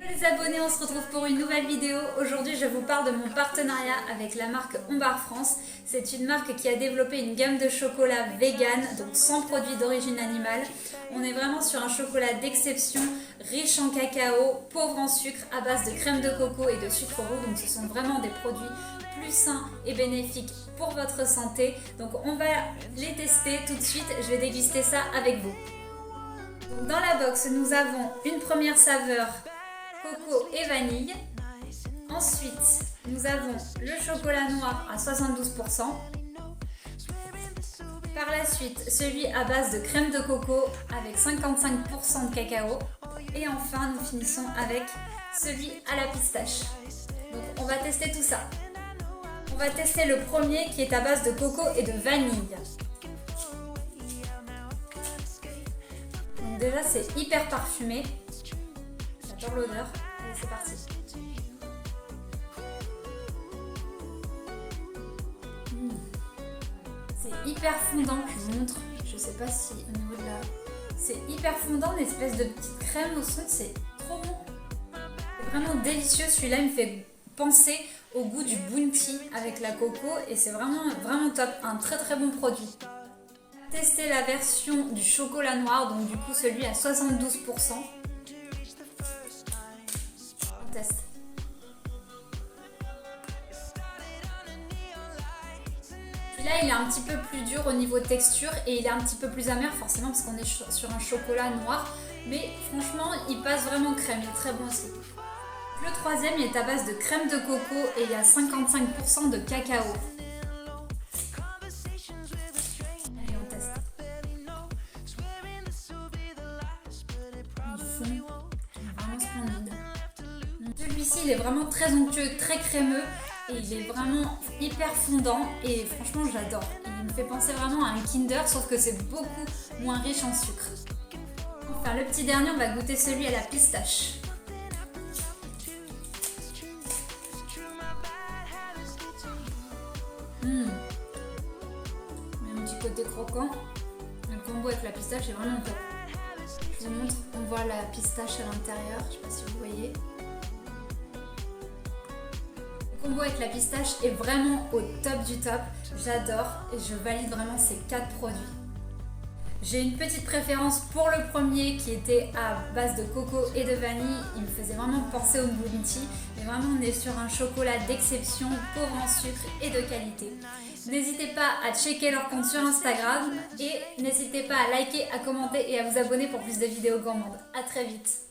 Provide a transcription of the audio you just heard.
Les abonnés, on se retrouve pour une nouvelle vidéo. Aujourd'hui, je vous parle de mon partenariat avec la marque Hombar France. C'est une marque qui a développé une gamme de chocolat vegan, donc sans produits d'origine animale. On est vraiment sur un chocolat d'exception, riche en cacao, pauvre en sucre, à base de crème de coco et de sucre roux. Donc ce sont vraiment des produits plus sains et bénéfiques pour votre santé. Donc on va les tester tout de suite. Je vais déguster ça avec vous. Donc, dans la box, nous avons une première saveur coco et vanille. Ensuite, nous avons le chocolat noir à 72%. Par la suite, celui à base de crème de coco avec 55% de cacao. Et enfin, nous finissons avec celui à la pistache. Donc, on va tester tout ça. On va tester le premier qui est à base de coco et de vanille. Donc déjà, c'est hyper parfumé. J'adore l'odeur. Allez, c'est parti. C'est hyper fondant, je vous montre. Je sais pas si au niveau de la... C'est hyper fondant, une espèce de petite crème au sud, c'est trop bon. C'est vraiment délicieux, celui-là il me fait penser au goût du bounty avec la coco et c'est vraiment top, un très bon produit. Tester la version du chocolat noir, donc du coup celui à 72%. On teste. Celui-là il est un petit peu plus dur au niveau texture et il est un petit peu plus amer forcément parce qu'on est sur un chocolat noir. Mais franchement il passe vraiment crème, il est très bon aussi. Le troisième il est à base de crème de coco et il y a 55% de cacao. Vraiment splendide. Celui-ci il est vraiment très onctueux, très crémeux et il est vraiment hyper fondant et franchement j'adore. Il me fait penser vraiment à un Kinder sauf que c'est beaucoup moins riche en sucre. Enfin le petit dernier, on va goûter celui à la pistache. Un petit côté croquant. Le combo avec la pistache est vraiment top. Je vous montre, on voit la pistache à l'intérieur, je sais pas si vous voyez. Le combo avec la pistache est vraiment au top du top, j'adore et je valide vraiment ces 4 produits. J'ai une petite préférence pour le premier qui était à base de coco et de vanille, il me faisait vraiment penser au bounty, mais vraiment on est sur un chocolat d'exception, pauvre en sucre et de qualité. N'hésitez pas à checker leur compte sur Instagram et n'hésitez pas à liker, à commenter et à vous abonner pour plus de vidéos gourmandes. A très vite.